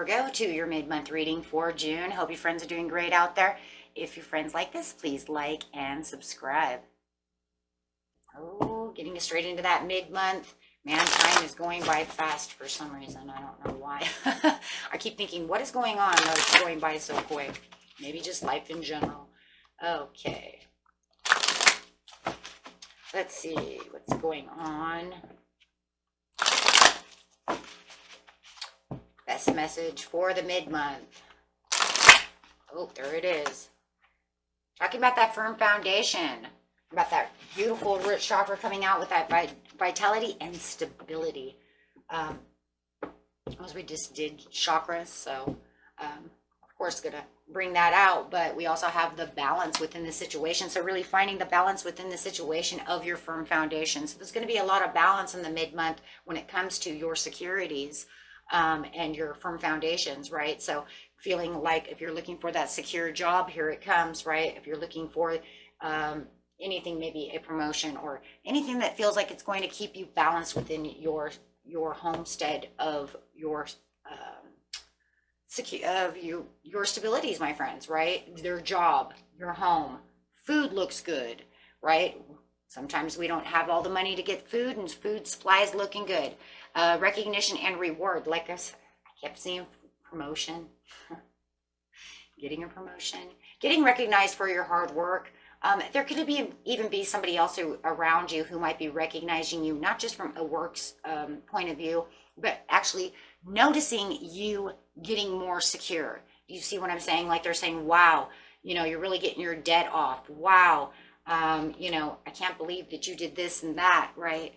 Virgo, to your mid-month reading for June. Hope your friends are doing great out there. If your friends like this, please like and subscribe. Oh, getting straight into that mid-month. Man, time is going by fast for some reason. I don't know why. I keep thinking, what is going on that it's going by so quick? Maybe just life in general. Okay. Let's see what's going on. Best message for the mid-month. Oh, there it is. Talking about that firm foundation. About that beautiful root chakra coming out with that vitality and stability. As we just did chakras, so of course gonna bring that out, but we also have the balance within the situation. So really finding the balance within the situation of your firm foundation. So there's going to be a lot of balance in the mid-month when it comes to your securities and your firm foundations, right? So feeling like if you're looking for that secure job, here it comes, right? If you're looking for anything, maybe a promotion or anything that feels like it's going to keep you balanced within your homestead of your your stabilities, my friends, right? Your job, your home, food looks good, right? Sometimes we don't have all the money to get food, and food supply is looking good. Recognition and reward, like I kept seeing promotion, getting a promotion, getting recognized for your hard work. There could even be somebody else around you who might be recognizing you, not just from a works point of view, but actually noticing you getting more secure. You see what I'm saying? Like they're saying, wow, you're really getting your debt off. Wow. I can't believe that you did this and that, right?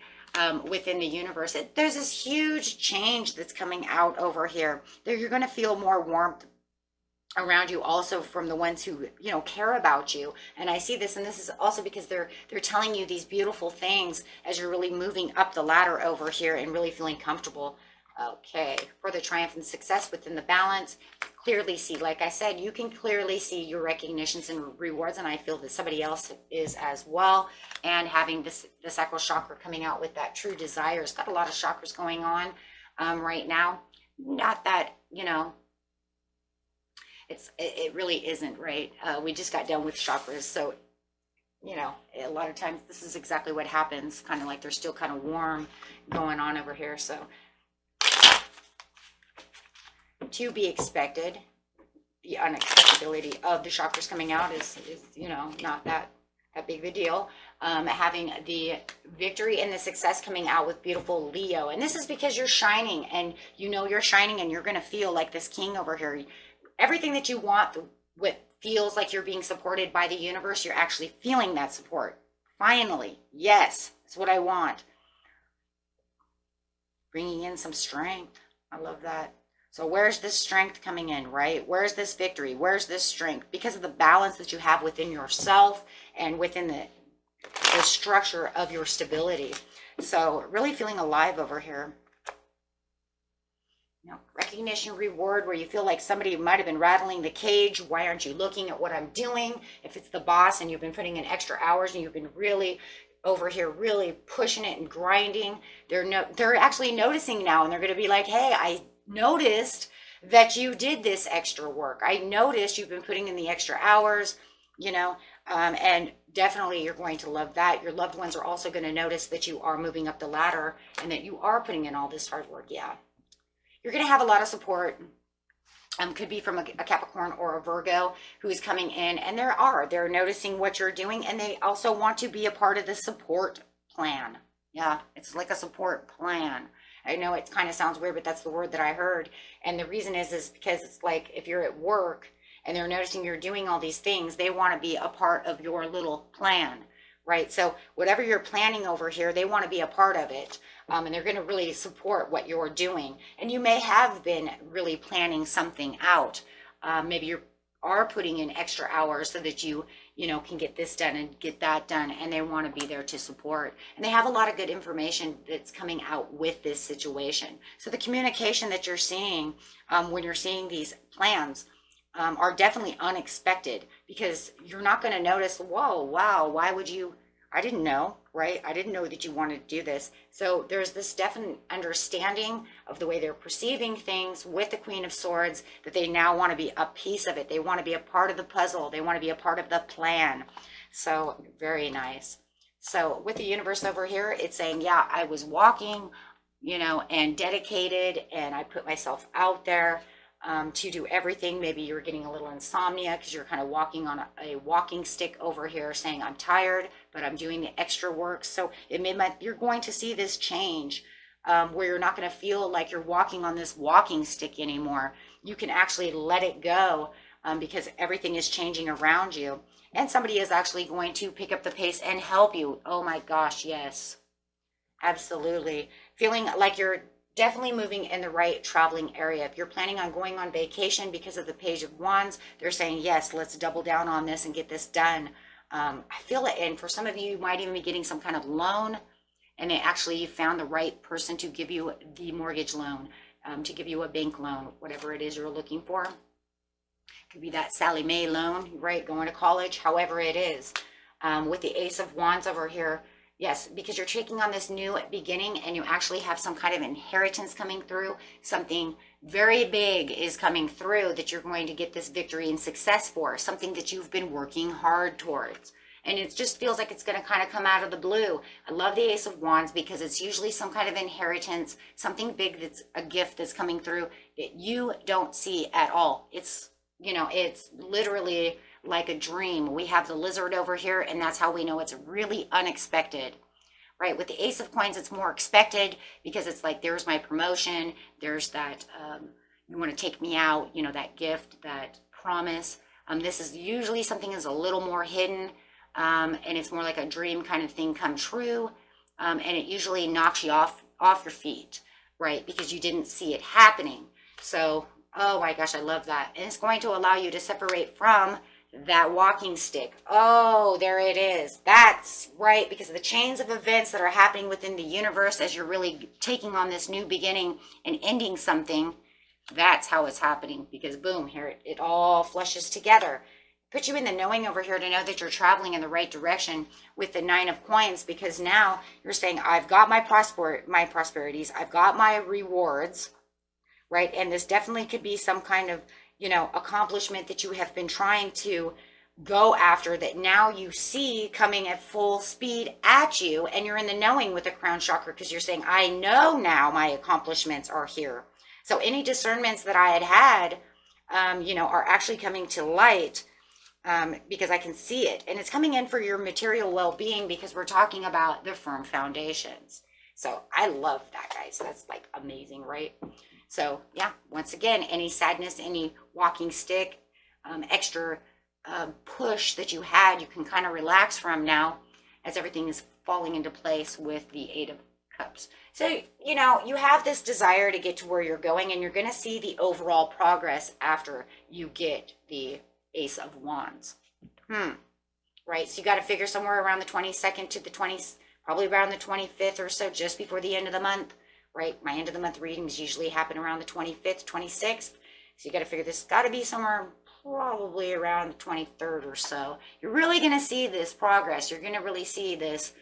Within the universe. There's this huge change that's coming out over here. You're going to feel more warmth around you also from the ones who care about you. And I see this, and this is also because they're telling you these beautiful things as you're really moving up the ladder over here and really feeling comfortable. Okay, for the triumph and success within the balance, clearly see, like I said, you can clearly see your recognitions and rewards, and I feel that somebody else is as well. And having the sacral chakra coming out with that true desire. It's got a lot of chakras going on right now. Not that, it really isn't, right? We just got done with chakras, so a lot of times this is exactly what happens, kind of like they're still kind of warm going on over here. So to be expected, the unexpectability of the chakras coming out is not that big of a deal. Having the victory and the success coming out with beautiful Leo, and this is because you're shining, and you're shining, and you're going to feel like this king over here. Everything that you want, what feels like you're being supported by the universe, you're actually feeling that support. Finally, yes, that's what I want. Bringing in some strength. I love that. So where's this strength coming in, right? Where's this victory? Where's this strength? Because of the balance that you have within yourself and within the structure of your stability. So really feeling alive over here. Recognition, reward, where you feel like somebody might have been rattling the cage. Why aren't you looking at what I'm doing? If it's the boss and you've been putting in extra hours and you've been really over here really pushing it and grinding, they're actually noticing now, and they're going to be like, hey, I noticed that you did this extra work. I noticed you've been putting in the extra hours, and definitely you're going to love that. Your loved ones are also going to notice that you are moving up the ladder and that you are putting in all this hard work. Yeah. You're going to have a lot of support. Could be from a Capricorn or a Virgo who is coming in, and they're noticing what you're doing, and they also want to be a part of the support plan. Yeah, it's like a support plan. I know it kind of sounds weird, but that's the word that I heard. And the reason is because it's like if you're at work and they're noticing you're doing all these things, they want to be a part of your little plan, right? So whatever you're planning over here, they want to be a part of it. And they're going to really support what you're doing. And you may have been really planning something out. Maybe you are putting in extra hours so that you can get this done and get that done. And they want to be there to support. And they have a lot of good information that's coming out with this situation. So the communication that you're seeing when you're seeing these plans are definitely unexpected, because you're not going to notice, whoa, wow, why would you I didn't know, right? I didn't know that you wanted to do this. So there's this definite understanding of the way they're perceiving things with the Queen of Swords, that they now want to be a piece of it. They want to be a part of the puzzle. They want to be a part of the plan. So very nice. So with the universe over here, it's saying, yeah, I was walking, and dedicated, and I put myself out there to do everything. Maybe you're getting a little insomnia because you're kind of walking on a walking stick over here saying, I'm tired, but I'm doing the extra work. So you're going to see this change where you're not going to feel like you're walking on this walking stick anymore. You can actually let it go because everything is changing around you. And somebody is actually going to pick up the pace and help you. Oh my gosh, yes. Absolutely. Feeling like you're definitely moving in the right traveling area. If you're planning on going on vacation because of the Page of Wands, they're saying, yes, let's double down on this and get this done. I feel it. And for some of you, you might even be getting some kind of loan. And you found the right person to give you the mortgage loan, to give you a bank loan, whatever it is you're looking for. Could be that Sally Mae loan, right? Going to college, however it is. With the Ace of Wands over here, yes, because you're taking on this new beginning and you actually have some kind of inheritance coming through. Something very big is coming through that you're going to get this victory and success for. Something that you've been working hard towards. And it just feels like it's going to kind of come out of the blue. I love the Ace of Wands because it's usually some kind of inheritance, something big that's a gift that's coming through that you don't see at all. It's literally like a dream. We have the lizard over here, and that's how we know it's really unexpected, right? With the Ace of Coins, it's more expected because it's like, there's my promotion. There's that, you want to take me out, that gift, that promise. This is usually something that's a little more hidden, and it's more like a dream kind of thing come true. And it usually knocks you off your feet, right? Because you didn't see it happening. So, oh my gosh, I love that. And it's going to allow you to separate from that walking stick. Oh, there it is. That's right, because of the chains of events that are happening within the universe as you're really taking on this new beginning and ending something. That's how it's happening, because boom, here it all flushes together. Put you in the knowing over here to know that you're traveling in the right direction with the Nine of Coins, because now you're saying, I've got my prosperities, I've got my rewards, right? And this definitely could be some kind of, accomplishment that you have been trying to go after that now you see coming at full speed at you, and you're in the knowing with the crown chakra because you're saying, I know now my accomplishments are here. So any discernments that I had, are actually coming to light because I can see it. And it's coming in for your material well-being because we're talking about the firm foundations. So I love that, guys. That's like amazing, right? So yeah, once again, any sadness, any walking stick, extra push that you had, you can kind of relax from now as everything is falling into place with the Eight of Cups. So, you have this desire to get to where you're going, and you're going to see the overall progress after you get the Ace of Wands. Right? So you got to figure somewhere around the 22nd to the 20th, probably around the 25th or so, just before the end of the month. Right? My end of the month readings usually happen around the 25th, 26th. So you got to figure this got to be somewhere probably around the 23rd or so. You're really going to see this progress. You're going to really see this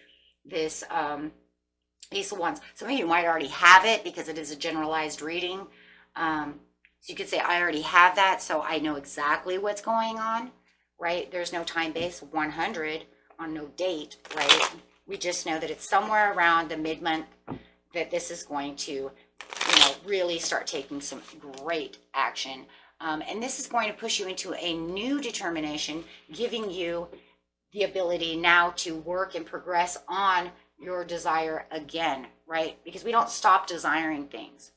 Ace of Wands. Some of you might already have it because it is a generalized reading. So you could say, I already have that, so I know exactly what's going on, right? There's no time base 100 on no date, right? We just know that it's somewhere around the mid-month that this is going to, really start taking some great action. And this is going to push you into a new determination, giving you the ability now to work and progress on your desire again, right? Because we don't stop desiring things.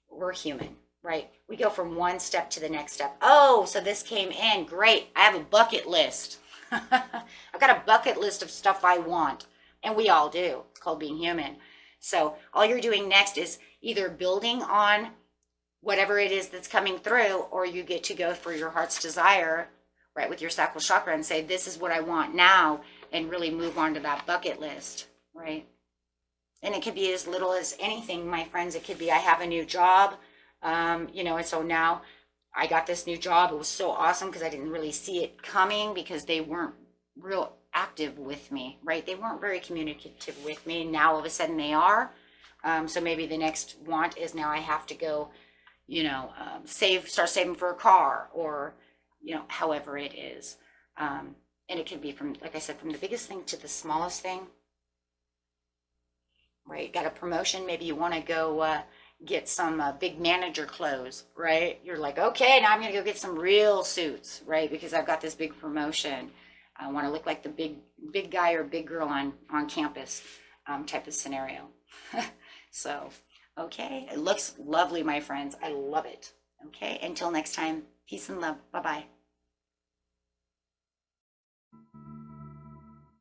We're human, right? We go from one step to the next step. Oh, so this came in. Great. I have a bucket list. I've got a bucket list of stuff I want. And we all do. It's called being human. So all you're doing next is either building on whatever it is that's coming through, or you get to go for your heart's desire, right, with your sacral chakra and say, this is what I want now, and really move on to that bucket list, right? And it could be as little as anything, my friends. It could be, I have a new job, and so now I got this new job. It was so awesome because I didn't really see it coming because they weren't real active with me, right? They weren't very communicative with me. Now all of a sudden they are. So maybe the next want is now I have to go, you know, start saving for a car, or, you know, however it is. And it can be from, like I said, from the biggest thing to the smallest thing, right? Got a promotion. Maybe you want to go get some big manager clothes, right? You're like, okay, now I'm going to go get some real suits, right? Because I've got this big promotion. I want to look like the big guy or big girl on campus, type of scenario. So, okay, it looks lovely, my friends. I love it. Okay, until next time, peace and love. Bye-bye.